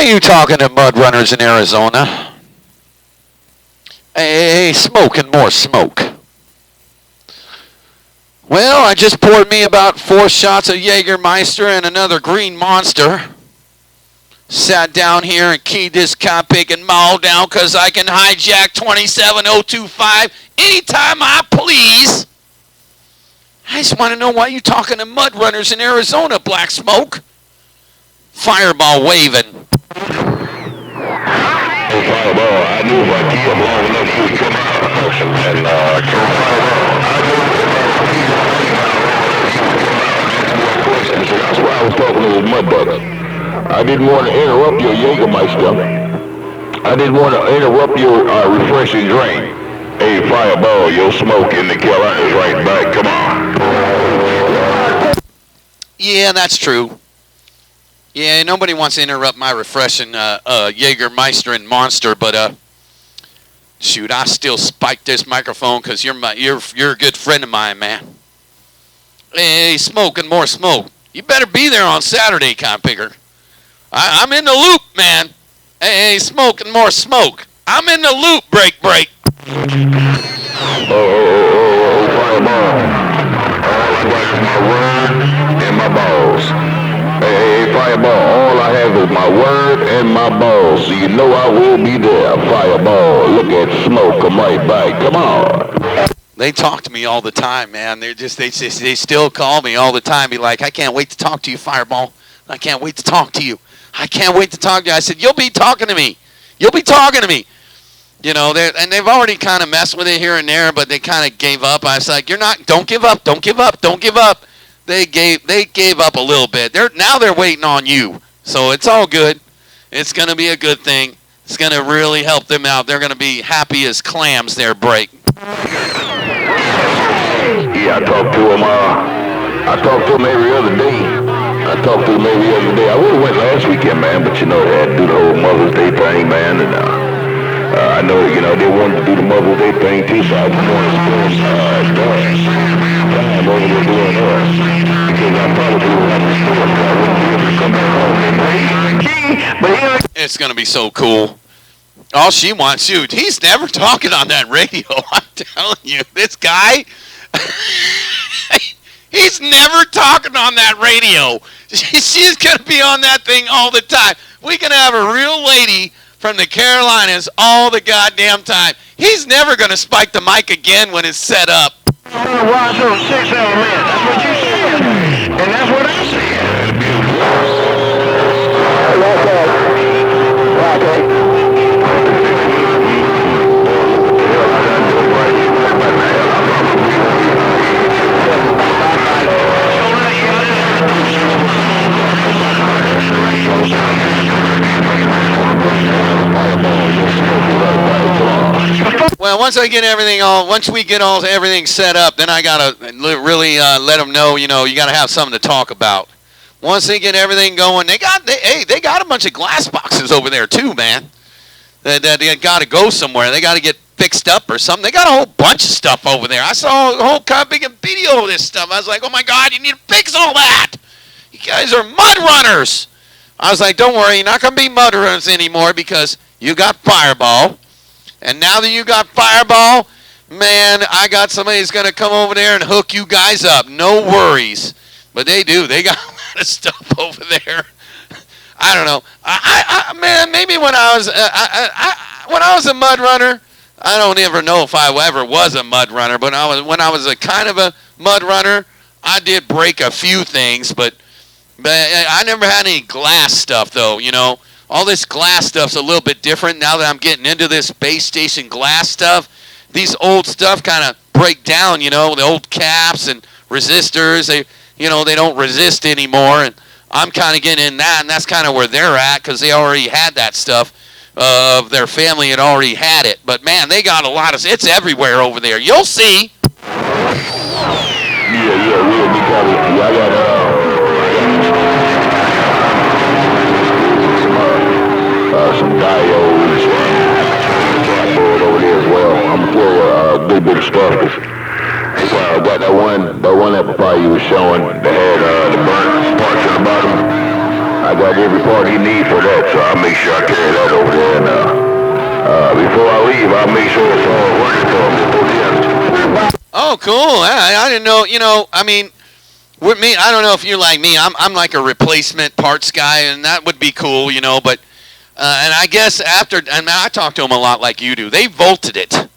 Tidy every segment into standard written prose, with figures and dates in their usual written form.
you talking to mud runners in Arizona? Hey, smoke and more smoke. Well, I just poured me about 4 shots of Jägermeister and another Green Monster. Sat down here and keyed this cop and mauled down because I can hijack 27025 anytime I please. I just want to know why you talking to mud runners in Arizona, Black Smoke. Fireball waving. Hey, Fireball, I knew if I key him long enough, he would come out of motion. And, that's why I was talking to those mud bugs. I didn't want to interrupt your Jägermeister. I didn't want to interrupt your refreshing drink. Hey, Fireball, your smoke in the Carolinas right back. Come on. Yeah, that's true. Yeah, nobody wants to interrupt my refreshing Jägermeister and Monster, but shoot, I still spiked this microphone because you're a good friend of mine, man. Hey, smoke and more smoke. You better be there on Saturday, Conpicker. I'm in the loop, man. Hey, smoke and more smoke. I'm in the loop, break. Fireball. That's my word and my balls. Hey, Fireball, all I have is my word and my balls. So you know I will be there, Fireball. Look at smoke, come right back. Come on. They talk to me all the time, man. They still call me all the time. Be like, I can't wait to talk to you, Fireball. I can't wait to talk to you. I can't wait to talk to you. I said, you'll be talking to me. You'll be talking to me. You know, they've already kind of messed with it here and there, but they kind of gave up. I was like, don't give up. They gave up a little bit. Now they're waiting on you. So it's all good. It's going to be a good thing. It's going to really help them out. They're going to be happy as clams there, Break. Yeah, I talked to him every other day. I would have went last weekend, man, but you know, they had to do the whole Mother's Day thing, man, and I know, you know, they wanted to do the Mother's Day thing too, so I just wanted to spend time over there doing us, because I probably would have to store, so I wouldn't be able to come back home. It's going to be so cool. All she wants, shoot, he's never talking on that radio. I'm telling you, this guy, he's never talking on that radio. She's going to be on that thing all the time. We're going to have a real lady from the Carolinas all the goddamn time. He's never going to spike the mic again when it's set up. I'm going to watch those 6 hour man. That's what you said. And that's what I said. Well, once we get everything set up, then I gotta really let them know. You know, you gotta have something to talk about. Once they get everything going, they got a bunch of glass boxes over there too, man. That they got to go somewhere. They got to get fixed up or something. They got a whole bunch of stuff over there. I saw a whole big video of this stuff. I was like, oh my God, you need to fix all that. You guys are mud runners. I was like, don't worry, you're not gonna be mud runners anymore because you got Fireball. And now that you got Fireball, man, I got somebody who's going to come over there and hook you guys up. No worries. But they do. They got a lot of stuff over there. I don't know. Man, maybe when I was a mud runner, I don't ever know if I ever was a mud runner, but when I was a kind of a mud runner, I did break a few things, but I never had any glass stuff, though, you know. All this glass stuff's a little bit different now that I'm getting into this base station glass stuff. These old stuff kind of break down, you know, the old caps and resistors. They don't resist anymore, and I'm kind of getting in that, and that's kind of where they're at because they already had that stuff. Their family had already had it, but man, they got a lot of. It's everywhere over there. You'll see. Yeah, we'll be coming. I got some diodes, catboard over there as well. I'm gonna throw a good bit of stuff. I got that one amplifier you was showing that had the burnt parts in the bottom. I I got every part he needs for that, so I'll make sure I carry that over there. And before I leave, I'll make sure it's all working for him before the end. Oh, cool. I didn't know. You know, I mean, with me, I don't know if you're like me. I'm like a replacement parts guy, and that would be cool, you know. But and I guess after, and I talked to him a lot like you do. They volted it,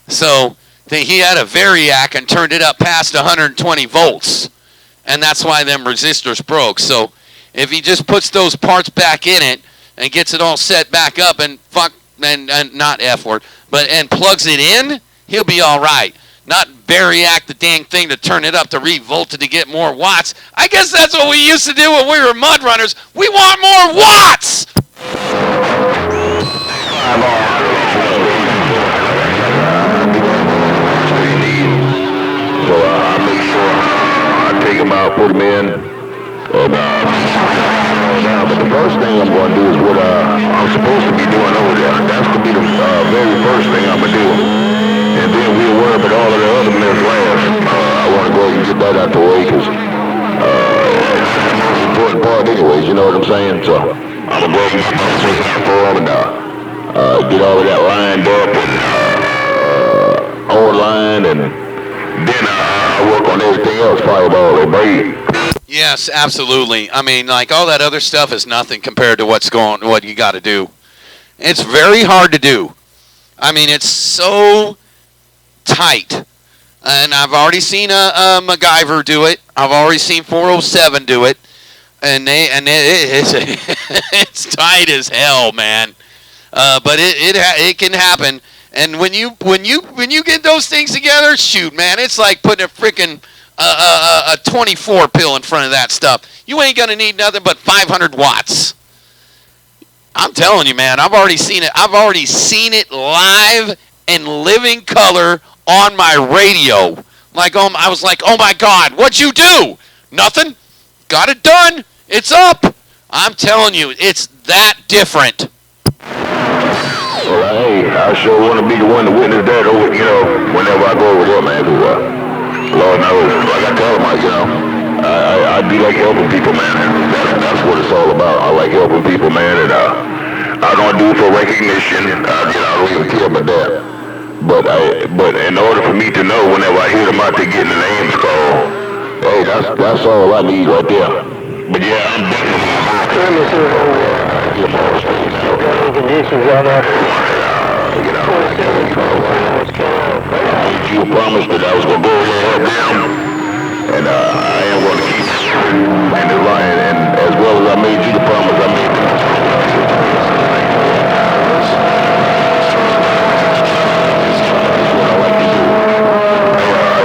so he had a variac and turned it up past 120 volts, and that's why them resistors broke. So if he just puts those parts back in it and gets it all set back up and not F word, but and plugs it in, he'll be all right. Not variac the dang thing to turn it up to revolt it to get more watts. I guess that's what we used to do when we were mud runners. We want more watts! So I'll make sure I take him out, put him in. And, but the first thing I'm going to do is what I'm supposed to be doing over there. That's going to be the very first thing I'm going to do. And then we'll worry about all of the other myths last. I want to go ahead and get that out the way because it's the most important part anyways, you know what I'm saying? So I'm going to go ahead and get that for him and get all of that lined up and online, and then I work on everything else, fireball and braid. Yes, absolutely. I mean, like, all that other stuff is nothing compared to what you got to do. It's very hard to do. I mean, it's so tight. And I've already seen a MacGyver do it. I've already seen 407 do it. And it's tight as hell, man. But it can happen. And when you get those things together, shoot, man, it's like putting a freaking a 24 pill in front of that stuff. You ain't gonna need nothing but 500 watts. I'm telling you, man, I've already seen it. I've already seen it live in living color on my radio. Like, I was like, oh my God, what'd you do? Nothing. Got it done. It's up. I'm telling you, it's that different. Well, hey, I sure want to be the one to witness that over, whenever I go over there, man. Lord knows, like I tell him, I do like helping people, man. That's what it's all about. I like helping people, man, and I don't do it for recognition. I don't even care about that. But in order for me to know whenever I hear them out there getting the names called, hey, that's all I need right there. But yeah, I'm definitely conditions out there. You promised that I was going to go over there and I am going to keep in the line, and as well as I made you the promise, I made the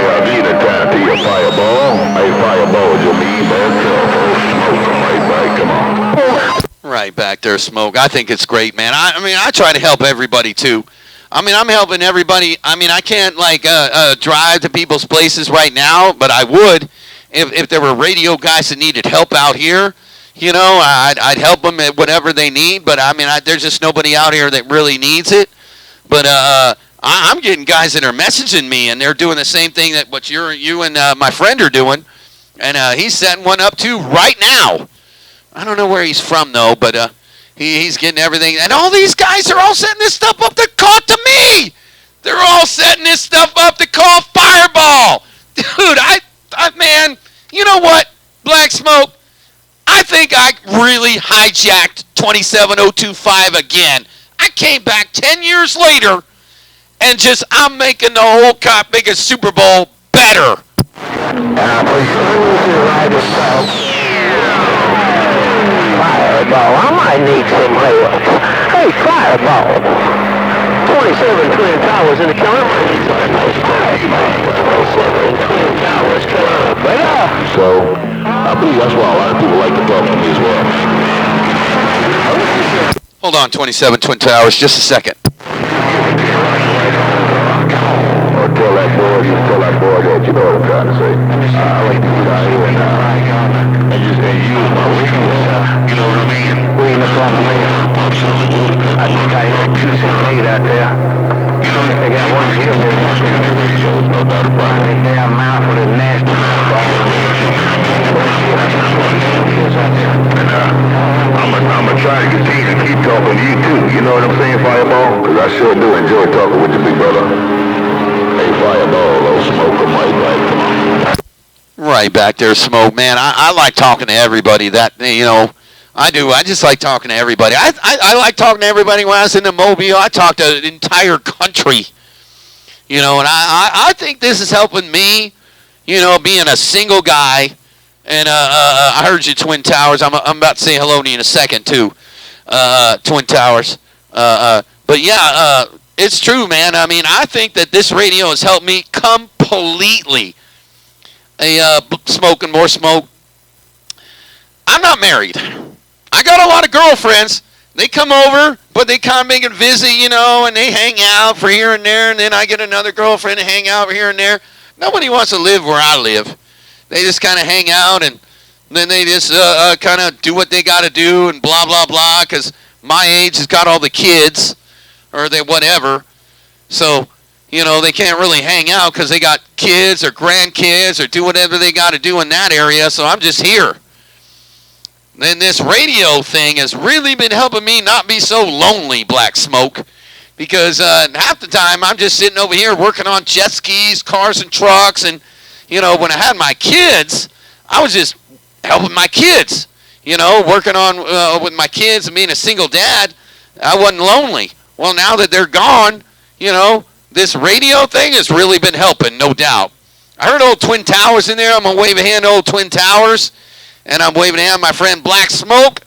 I need a time to your fireball. Hey, fireball, you mean, man? Come on. Right back there, Smoke. I think it's great, man. I mean, I try to help everybody, too. I mean, I'm helping everybody. I mean, I can't, drive to people's places right now, but I would if there were radio guys that needed help out here. I'd help them at whatever they need, but, I mean, there's just nobody out here that really needs it. But I'm getting guys that are messaging me, and they're doing the same thing that what you and my friend are doing, and he's setting one up, too, right now. I don't know where he's from, though, but he's getting everything. And all these guys are all setting this stuff up to call to me. They're all setting this stuff up to call Fireball. Dude, man, you know what, Black Smoke? I think I really hijacked 27025 again. I came back 10 years later, and I'm making the whole making Super Bowl better. Fireball, I might need some help. Hey, Fireball. 27 Twin Towers in the corner. 27 Twin Towers Club. So, I believe that's why a lot of people like to talk to me as well. Hold on, 27 Twin Towers, just a second. Tell that boy that, you know what I'm trying to say. I like to get out here and just use my weakness, you know what I mean? Weakness on the man. I think I heard 268 out there. You know, they got one here there. No doubt about it. Their mouth with a nasty mouth. And to you too. You know what I'm saying, Fireball? 'Cause I sure do enjoy talking with you, big brother. Hey, Fireball, old smoker, Mike, right? Come on. Right back there, Smoke, man. I like talking to everybody. That, I do. I just like talking to everybody. I like talking to everybody when I was in the Mobile. I talked to the entire country. And I think this is helping me, being a single guy. And I heard you, Twin Towers. I'm about to say hello to you in a second, too, Twin Towers. But, yeah, it's true, man. I mean, I think that this radio has helped me completely. Smoking more smoke. I'm not married. I got a lot of girlfriends. They come over, but they kind of make it visit, and they hang out for here and there, and then I get another girlfriend to hang out here and there. Nobody wants to live where I live. They just kind of hang out, and then they just kind of do what they got to do and blah, blah, blah, because my age has got all the kids, or they whatever. So, they can't really hang out because they got kids or grandkids or do whatever they got to do in that area, so I'm just here. Then this radio thing has really been helping me not be so lonely, Black Smoke, because half the time I'm just sitting over here working on jet skis, cars and trucks, and, when I had my kids, I was just helping my kids, working on with my kids and being a single dad. I wasn't lonely. Well, now that they're gone, this radio thing has really been helping, no doubt. I heard old Twin Towers in there. I'm going to wave a hand to old Twin Towers. And I'm waving a hand to my friend Black Smoke.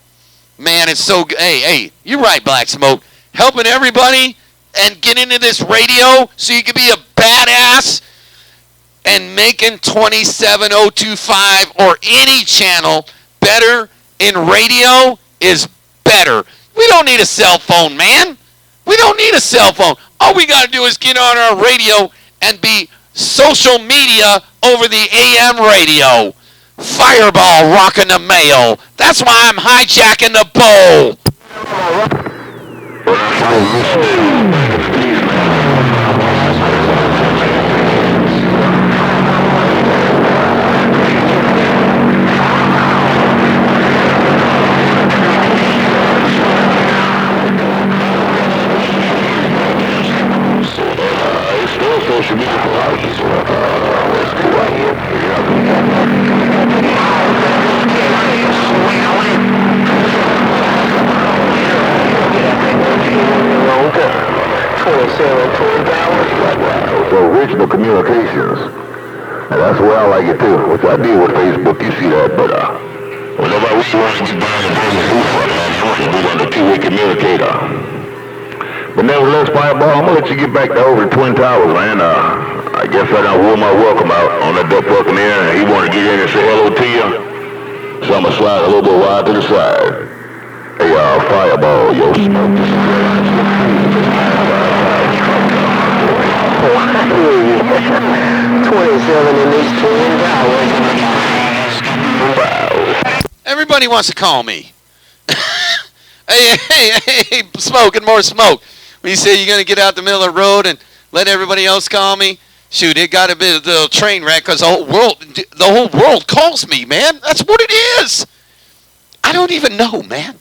Man, it's so good. Hey, you're right, Black Smoke. Helping everybody and get into this radio so you can be a badass and making 27025 or any channel better in radio is better. We don't need a cell phone, man. We don't need a cell phone. All we got to do is get on our radio and be social media over the AM radio. Fireball rocking the mail. That's why I'm hijacking the bowl. Social media. Original Communications. And that's where I like it too, which I deal with Facebook. You see that, but whenever we want to get down to we want a two-way communicator. But nevertheless, Fireball, I'm gonna let you get back to over the Twin Towers, man. I guess I done wore my welcome out on that duck buccaneer, and he wanted to get in and say hello to you. So I'm gonna slide a little bit wide to the side. Hey, Fireball, yo, smoke. 27 in these Twin Towers. Everybody wants to call me. Hey, smoking more smoke. When you say you're going to get out the middle of the road and let everybody else call me, shoot, it got a bit of a little train wreck because the whole world calls me, man. That's what it is. I don't even know, man.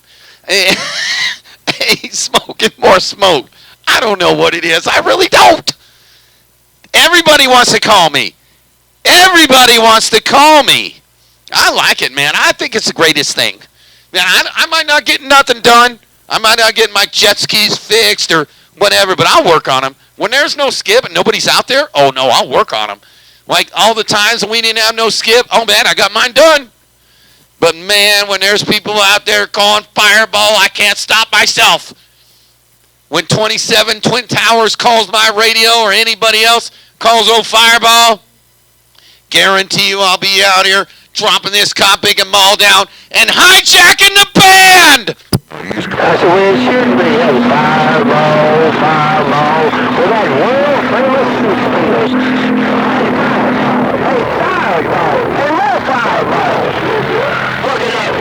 Hey, smoking more smoke. I don't know what it is. I really don't. Everybody wants to call me. Everybody wants to call me. I like it, man. I think it's the greatest thing. Man, I might not get nothing done. I might not get my jet skis fixed or whatever, but I'll work on them. When there's no skip and nobody's out there, oh, no, I'll work on them. Like all the times when we didn't have no skip, oh, man, I got mine done. But, man, when there's people out there calling Fireball, I can't stop myself. When 27 Twin Towers calls my radio or anybody else calls old Fireball, guarantee you I'll be out here dropping this cop big and maul down and hijacking the band. That's the way it should be. Hey, Fireball, Fireball. With that world famous suspenders. Hey, Fireball. Hey, more Fireball. Look at that.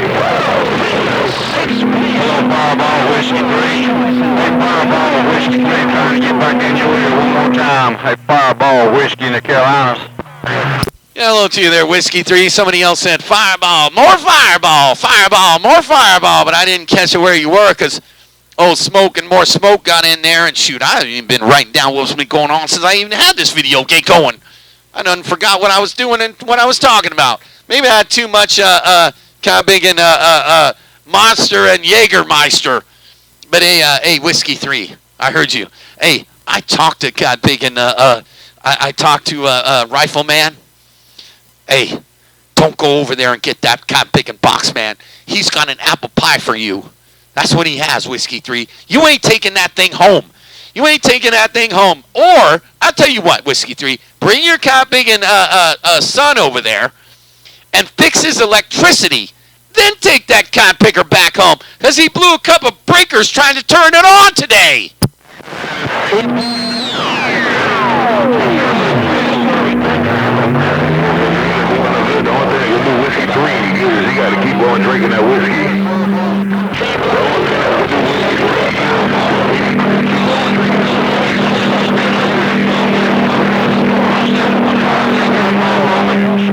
6 Hello, Fireball, Whiskey 3. Hey, Fireball, Whiskey 3. Trying to get back in your ear one more time. Hey, Fireball, Whiskey in the Carolinas. Yeah, hello to you there, Whiskey 3. Somebody else said, Fireball, more Fireball, Fireball, more Fireball, but I didn't catch it where you were because old Smoke and More Smoke got in there, and shoot, I haven't even been writing down what's been going on since I even had this video get going. I done forgot what I was doing and what I was talking about. Maybe I had too much kind of big in Monster and Jägermeister. But hey, Whiskey 3, I heard you. Hey, I talked to God Big and I talked to Rifleman. Hey, don't go over there and get that God Big and box man. He's got an apple pie for you. That's what he has, Whiskey 3. You ain't taking that thing home. You ain't taking that thing home. Or, I'll tell you what, Whiskey 3, bring your God Big and son over there and fix his electricity. Then take that cotton picker back home, because he blew a couple of breakers trying to turn it on today. The only thing with Whiskey 3 is you got to keep on drinking that whiskey.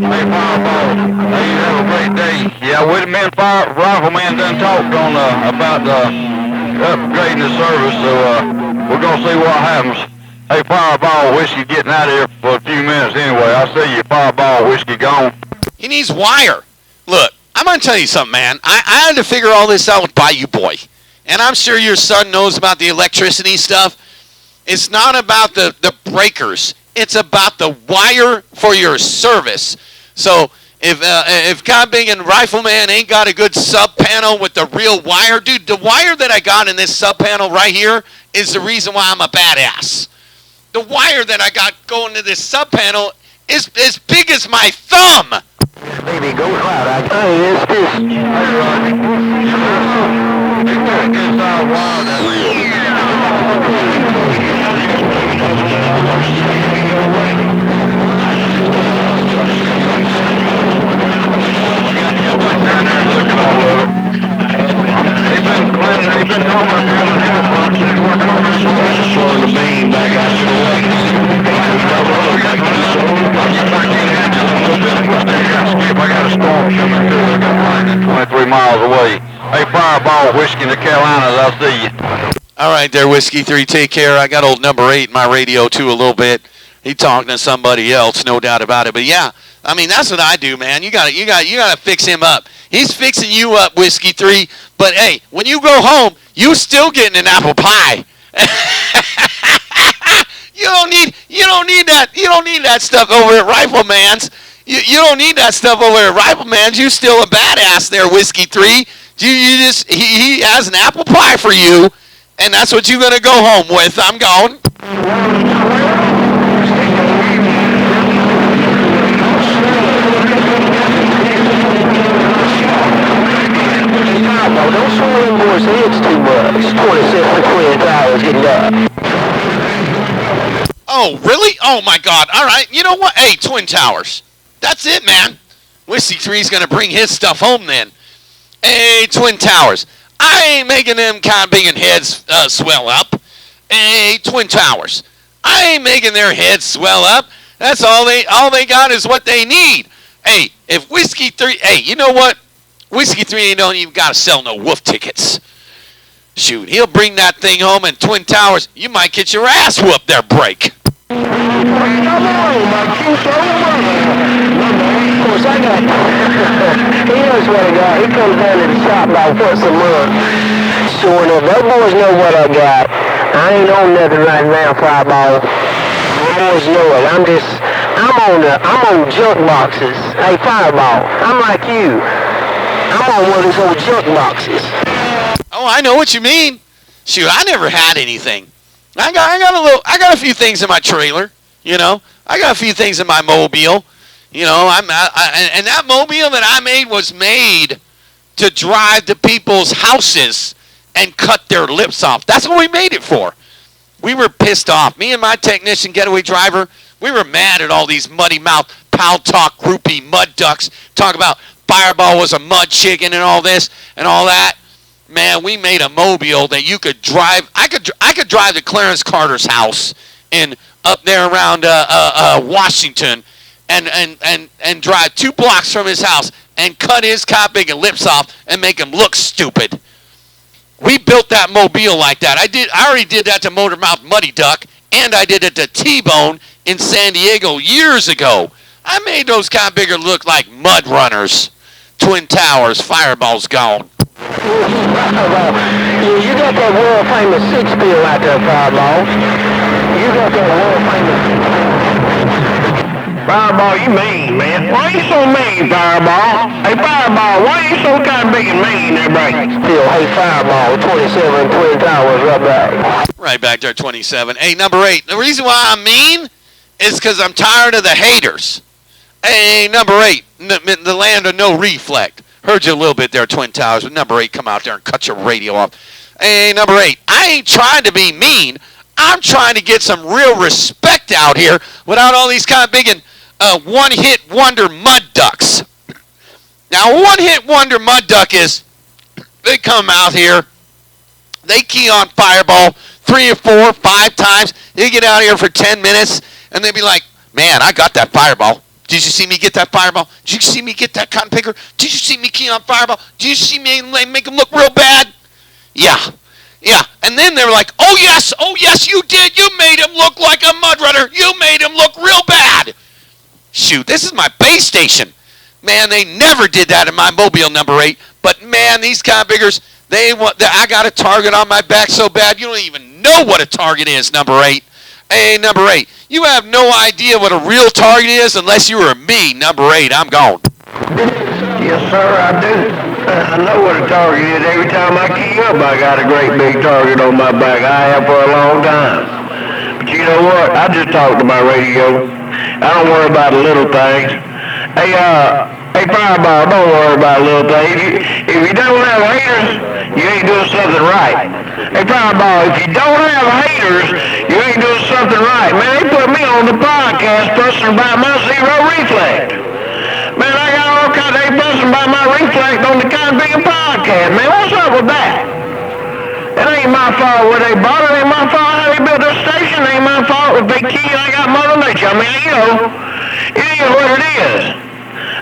Hey, Fireball. Hey, you have a great day. Yeah, with me and Rifleman done talked on about upgrading the service, so we're gonna see what happens. Hey, Fireball, Whiskey getting out of here for a few minutes anyway. I see you, Fireball, Whiskey gone. He needs wire. Look, I'm going to tell you something, man. I had to figure all this out with Bayou Boy. And I'm sure your son knows about the electricity stuff. It's not about the breakers. It's about the wire for your service. So if God Big and Rifleman ain't got a good sub panel with the real wire, dude, the wire that I got in this sub panel right here is the reason why I'm a badass. The wire that I got going to this sub panel is as big as my thumb. Baby, go loud. I tell you, it's this. I got a storm coming through. I got lightning 23 miles away. Hey, Fireball, Whiskey in the Carolinas, I'll see you. All right, there, Whiskey 3, take care. I got old number 8 in my radio, too, a little bit. He talking to somebody else, no doubt about it. But, yeah, I mean, that's what I do, man. You got to fix him up. He's fixing you up, Whiskey 3. But, hey, when you go home, you still getting an apple pie. You don't need that stuff over at Rifleman's. You don't need that stuff over at Rifleman's. You still a badass there, Whiskey 3. He has an apple pie for you, and that's what you're gonna go home with. I'm going. Don't swing them boys' heads too much. 20 cents for Twin Towers getting up. Oh, really? Oh, my God. All right. You know what? Hey, Twin Towers. That's it, man. Whiskey 3's going to bring his stuff home then. Hey, Twin Towers. I ain't making them kind of big and heads swell up. Hey, Twin Towers. I ain't making their heads swell up. That's all they got is what they need. Hey, if Whiskey 3... Hey, you know what? Whiskey 3 ain't don't even got to sell no wolf tickets. Shoot, he'll bring that thing home, and Twin Towers, you might get your ass whooped there, break. Of course, I got... he knows what I got. He comes down to the shop like once a month. Sure enough, those boys know what I got. I ain't on nothing right now, Fireball. Those boys know it. I'm on junk boxes. Hey, Fireball, I'm like you. I'm on one of those old junk boxes. Oh, I know what you mean. Shoot, I never had anything. I got a few things in my trailer, you know. I got a few things in my mobile, you know. And that mobile that I made was made to drive to people's houses and cut their lips off. That's what we made it for. We were pissed off. Me and my technician getaway driver, we were mad at all these muddy mouth, pal talk, groupie, mud ducks, talk about Fireball was a mud chicken and all this and all that. Man, we made a mobile that you could drive. I could drive to Clarence Carter's house in up there around Washington, and drive 2 blocks from his house and cut his cop big and lips off and make him look stupid. We built that mobile like that. I already did that to Motormouth Muddy Duck, and I did it to T-Bone in San Diego years ago. I made those kind of bigger look like mud runners. Twin Towers, Fireball's gone. You got that world famous six pill out there, Fireball. You got that world famous. Fireball, you mean, man. Why you so mean, Fireball? Hey, Fireball, why you so kind of big and mean there, buddy? Still, hey, Fireball, 27 Twin Towers up there. Right back there, 27. Hey, number 8. The reason why I'm mean is because I'm tired of the haters. Hey, number 8, the land of no reflect. Heard you a little bit there, Twin Towers, but number 8, come out there and cut your radio off. Hey, number 8, I ain't trying to be mean. I'm trying to get some real respect out here without all these kind of big and one-hit wonder mud ducks. Now, a one-hit wonder mud duck is, they come out here, they key on Fireball 3 or 4 or 5 times. They get out here for 10 minutes, and they be like, man, I got that Fireball. Did you see me get that Fireball? Did you see me get that cotton picker? Did you see me key on Fireball? Did you see me make them look real bad? Yeah. And then they were like, oh yes, you did. You made him look like a mud runner. You made him look real bad. Shoot, this is my base station. Man, they never did that in my mobile, number 8. But man, these conbiggers, I got a target on my back so bad, you don't even know what a target is, number 8. Hey, number 8, you have no idea what a real target is unless you were me, number 8. I'm gone. Yes, sir, I do. I know what a target is. Every time I key up, I got a great big target on my back. I have for a long time. But you know what? I just talk to my radio. I don't worry about the little things. Hey, Fireball, don't worry about little things. If you don't have haters, you ain't doing something right. Hey, Fireball, if you don't have haters, you ain't doing something right. Man, they put me on the podcast fussing about my zero reflect. Man, I got all kinds of fussing about my reflect on the kind of big podcast. Man, what's up with that? It ain't my fault where they bought it. It ain't my fault how they built their station. It ain't my fault if they key and I got Mother Nature. I mean, you know, it is what it is.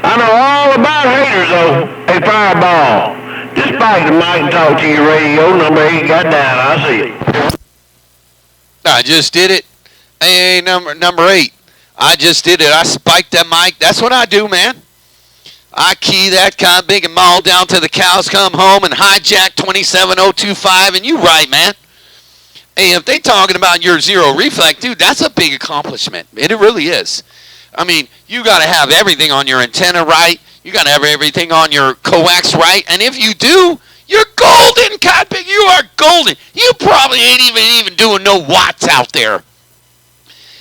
I know all about haters, though. Hey, Fireball, just bite the mic and talk to your radio. Number 8 got down. I see it. I just did it. Hey, number 8. I just did it. I spiked that mic. That's what I do, man. I key that kind of big and maul down till the cows come home and hijack 27025, and you right, man. Hey, if they talking about your zero reflect, dude, that's a big accomplishment. It really is. I mean, you got to have everything on your antenna right. You got to have everything on your coax right. And if you do, you're golden, Codpig. You are golden. You probably ain't even doing no watts out there.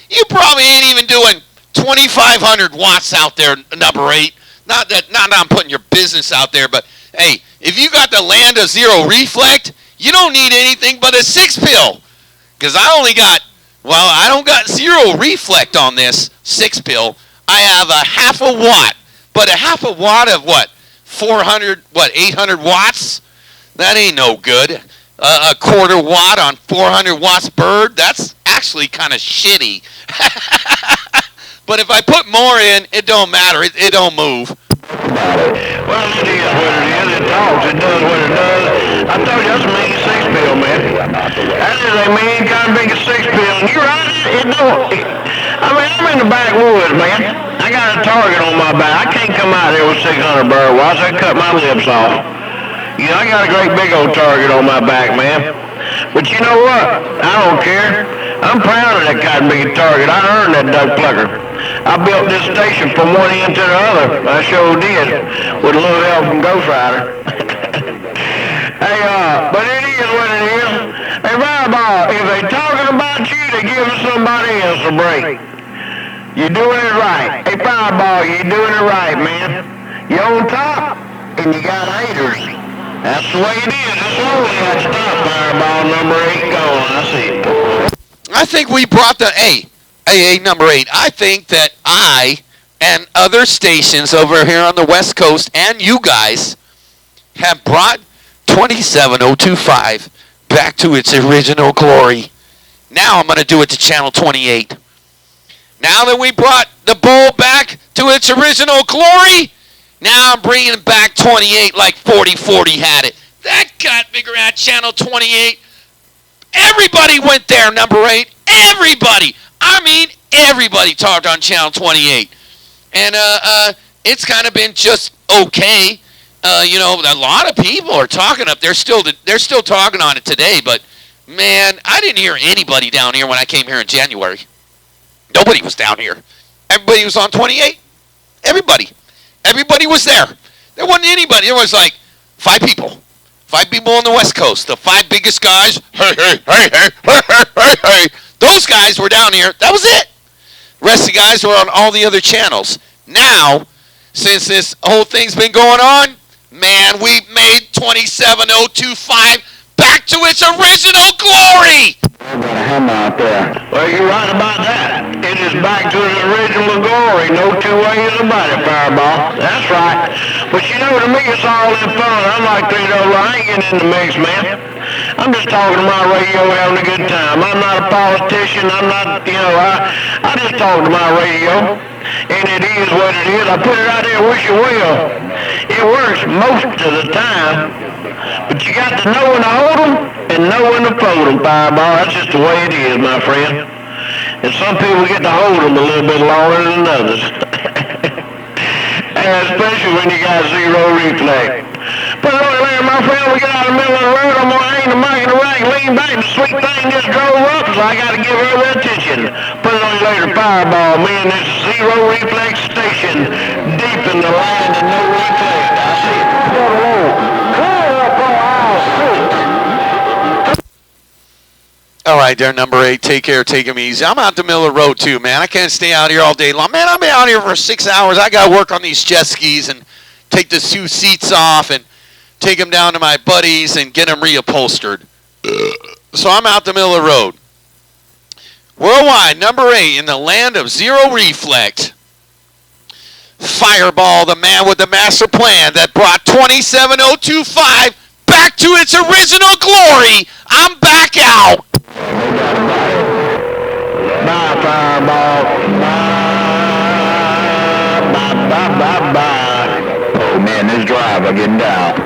You probably ain't even doing 2,500 watts out there, number 8. Not that I'm putting your business out there, but hey, if you got the land of zero reflect, you don't need anything but a 6 pill. Because I don't got zero reflect on this 6 pill. I have a half a watt. But a half a watt of what? 800 watts? That ain't no good. A quarter watt on 400 watts bird? That's actually kind of shitty. But if I put more in, it don't matter. It don't move. Well, it is what it is. It talks. It does what it does. I told you that's a mean 6 pill, man. That is a mean kind of big 6 pill. And you're right. It don't. I mean, I'm in the backwoods, man. I got a target on my back. I can't come out here with 600 bird watts. I cut my lips off. You know, I got a great big old target on my back, man. But you know what? I don't care. I'm proud of that kind of big target. I earned that duck plucker. I built this station from one end to the other. I sure did. With a little help from Ghost Rider. Hey, but it is what it is. Hey, Fireball, if they talking about you, they giving somebody else a break. You're doing it right. Hey, Fireball, you're doing it right, man. You're on top, and you got haters. That's the way it is. It's only that stop, Fireball, number 8 gone. I see it. I think we brought the AA number 8. I think that I and other stations over here on the West Coast and you guys have brought 27025 back to its original glory. Now I'm going to do it to channel 28. Now that we brought the bull back to its original glory, now I'm bringing back 28 like 4040 had it. That got bigger at Channel 28. Everybody went there, number 8. Everybody. I mean, everybody talked on Channel 28. And it's kind of been just okay. A lot of people are talking up. They're still talking on it today. But, man, I didn't hear anybody down here when I came here in January. Nobody was down here. Everybody was on 28. Everybody. Everybody was there. There wasn't anybody. There was like 5 people. 5 people on the West Coast. The 5 biggest guys. Hey, hey, hey, hey, hey, hey, hey, hey. Those guys were down here. That was it. The rest of the guys were on all the other channels. Now, since this whole thing's been going on, man, we've made 27025 back to its original glory. Got a hammer out there. Well, you're right about that. It is back to its original glory. No two ways about it, Fireball. That's right. But you know, to me, it's all in fun. I'm like $3. I ain't getting in the mix, man. I'm just talking to my radio, having a good time. I'm not a politician. I'm not, I just talk to my radio. And it is what it is. I put it out there, wish it will. It works most of the time. But you got to know when to hold them and know when to fold them, Fireball. That's just the way it is, my friend. And some people get to hold them a little bit longer than others. And especially when you got zero reflex. Put it on there, my friend. We get out of the middle of the road. I'm going to hang the mic in the rack, lean back. The sweet thing just drove up, so I got to give her the attention. Put it on you later, Fireball. Me and this zero reflex station deep in the line and no reflex. I see it. Clear up on aisle 6. All right, there, number 8. Take care. Take them easy. I'm out the middle of the road, too, man. I can't stay out here all day long. Man, I've been out here for 6 hours. I got to work on these jet skis and take the 2 seats off and take them down to my buddies and get them reupholstered. So I'm out the middle of the road. Worldwide, number 8, in the land of zero reflex. Fireball, the man with the master plan that brought 27025 back to its original glory. I'm back out. Bye, Fireball. Bye, bye, bye, bye. Oh, man, this driver getting down.